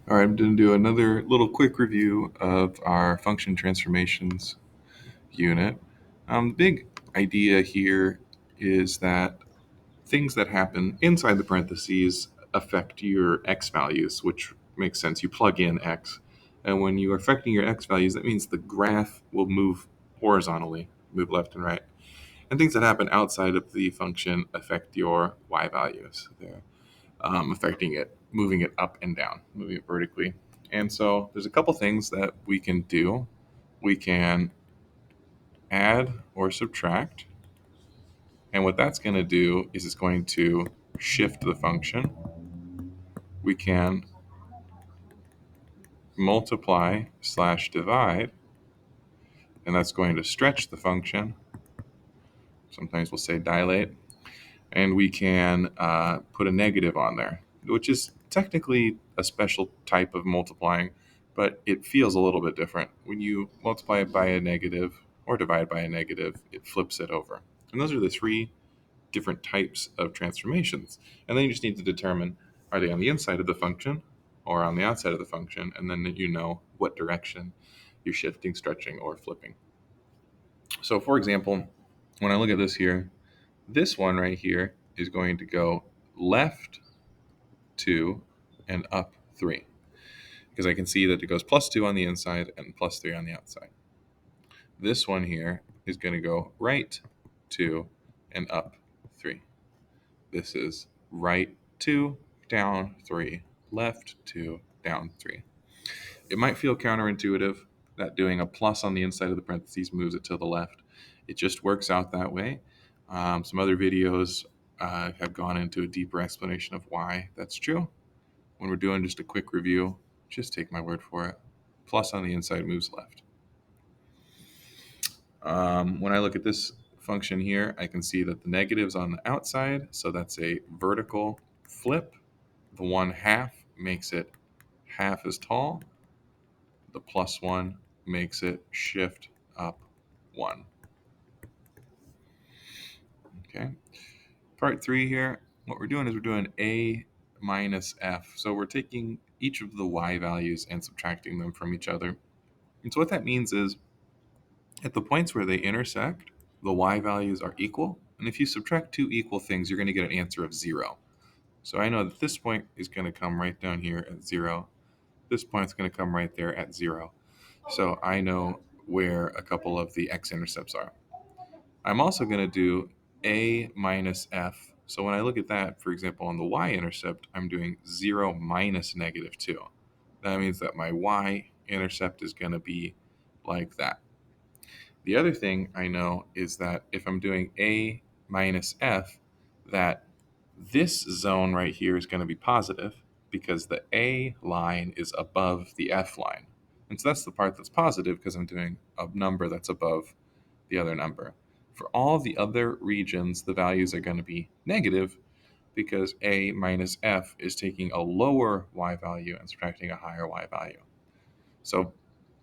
All right, I'm going to do another little quick review of our function transformations unit. The big idea here is that things that happen inside the parentheses affect your x values, which makes sense. You plug in x, and when you are affecting your x values, that means the graph will move horizontally, move left and right. And things that happen outside of the function affect your y values. They're affecting it, moving it up and down, moving it vertically. And so there's a couple things that we can do. We can add or subtract. And what that's going to do is it's going to shift the function. We can multiply/divide, and that's going to stretch the function. Sometimes we'll say dilate. And we can put a negative on there, which is technically a special type of multiplying, but it feels a little bit different. When you multiply it by a negative or divide by a negative, it flips it over. And those are the three different types of transformations. And then you just need to determine, are they on the inside of the function or on the outside of the function? And then you know what direction you're shifting, stretching, or flipping. So for example, when I look at this here, this one right here is going to go left 2 and up 3, because I can see that it goes plus 2 on the inside and plus 3 on the outside. This one here is going to go right 2 and up 3. This is right 2, down 3, left 2, down 3. It might feel counterintuitive that doing a plus on the inside of the parentheses moves it to the left. It just works out that way. Some other videos have gone into a deeper explanation of why that's true. When we're doing just a quick review, just take my word for it. Plus on the inside moves left. When I look at this function here, I can see that the negative's on the outside, so that's a vertical flip. The 1/2 makes it half as tall. The plus 1 makes it shift up 1. Okay. Part 3 here, what we're doing is we're doing a minus f. So we're taking each of the y values and subtracting them from each other. And so what that means is at the points where they intersect, the y values are equal. And if you subtract two equal things, you're going to get an answer of 0. So I know that this point is going to come right down here at 0. This point is going to come right there at 0. So I know where a couple of the x-intercepts are. I'm also going to do a minus f. So when I look at that, for example, on the y-intercept, I'm doing 0 minus negative 2. That means that my y-intercept is going to be like that. The other thing I know is that if I'm doing a minus f, that this zone right here is going to be positive because the a line is above the f line. And so that's the part that's positive because I'm doing a number that's above the other number. For all the other regions, the values are going to be negative because a minus f is taking a lower y value and subtracting a higher y value. So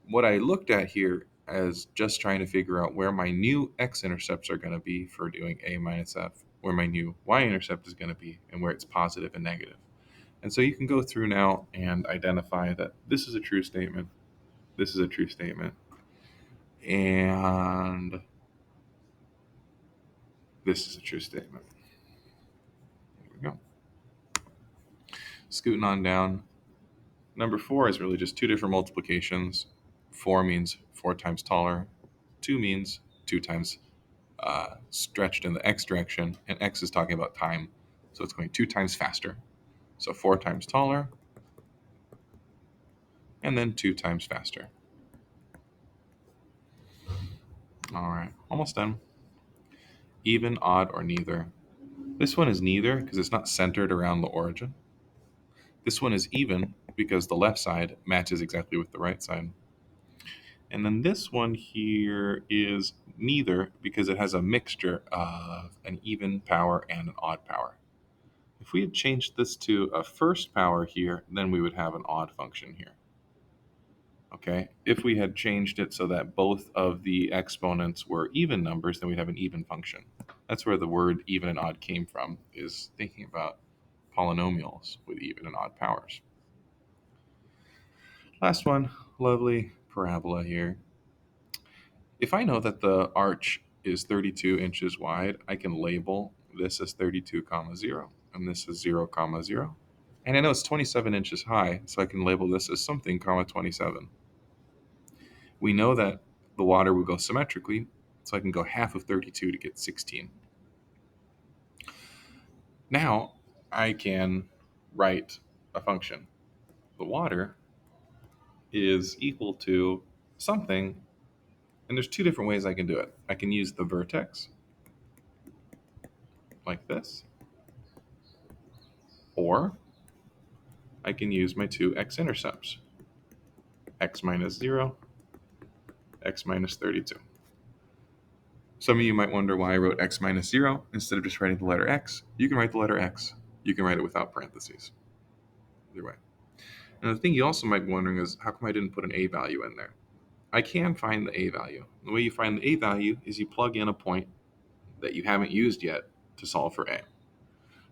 what I looked at here as just trying to figure out where my new x-intercepts are going to be for doing a minus f, where my new y-intercept is going to be, and where it's positive and negative. And so you can go through now and identify that this is a true statement, this is a true statement, and this is a true statement. There we go. Scooting on down. Number 4 is really just two different multiplications. 4 means 4 times taller. 2 means 2 times stretched in the x direction, and x is talking about time, so it's going 2 times faster. So 4 times taller, and then 2 times faster. All right, almost done. Even, odd, or neither. This one is neither because it's not centered around the origin. This one is even because the left side matches exactly with the right side. And then this one here is neither because it has a mixture of an even power and an odd power. If we had changed this to a first power here, then we would have an odd function here. Okay, if we had changed it so that both of the exponents were even numbers, then we'd have an even function. That's where the word even and odd came from, is thinking about polynomials with even and odd powers. Last one, lovely parabola here. If I know that the arch is 32 inches wide, I can label this as 32 comma 0, and this is 0 comma 0. And I know it's 27 inches high, so I can label this as something comma 27. We know that the water will go symmetrically, so I can go half of 32 to get 16. Now I can write a function. The water is equal to something, and there's two different ways I can do it. I can use the vertex like this, or I can use my two x-intercepts, x minus 0, x minus 32. Some of you might wonder why I wrote x minus 0 instead of just writing the letter x. You can write the letter x. You can write it without parentheses. Either way. And the thing you also might be wondering is, how come I didn't put an a value in there? I can find the a value. The way you find the a value is you plug in a point that you haven't used yet to solve for a.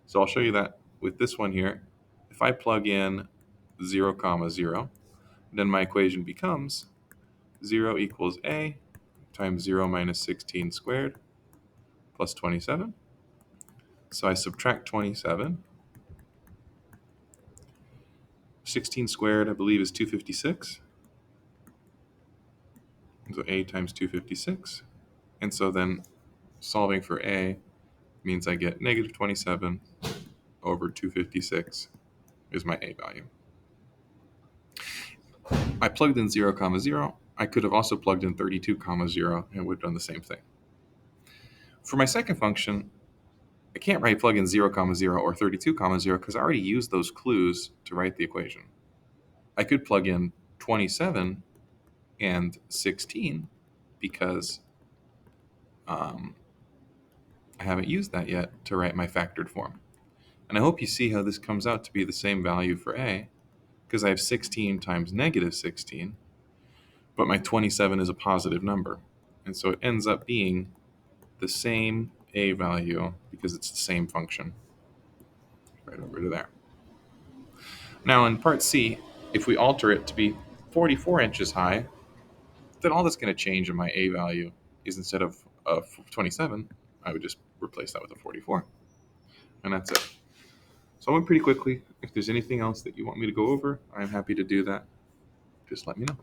So I'll show you that with this one here. If I plug in 0 comma 0, then my equation becomes 0 equals a times 0 minus 16 squared plus 27. So I subtract 27. 16 squared, I believe, is 256. So a times 256. And so then solving for a means I get negative 27 over 256 is my a value. I plugged in 0 comma 0. I could have also plugged in 32 comma 0 and would have done the same thing. For my second function, I can't plug in 0 comma 0 or 32 comma 0 because I already used those clues to write the equation. I could plug in 27 and 16 because I haven't used that yet to write my factored form. And I hope you see how this comes out to be the same value for a, because I have 16 times negative 16, but my 27 is a positive number. And so it ends up being the same a value because it's the same function. Right over to there. Now in part C, if we alter it to be 44 inches high, then all that's going to change in my a value is instead of 27, I would just replace that with a 44. And that's it. So I went pretty quickly. If there's anything else that you want me to go over, I'm happy to do that. Just let me know.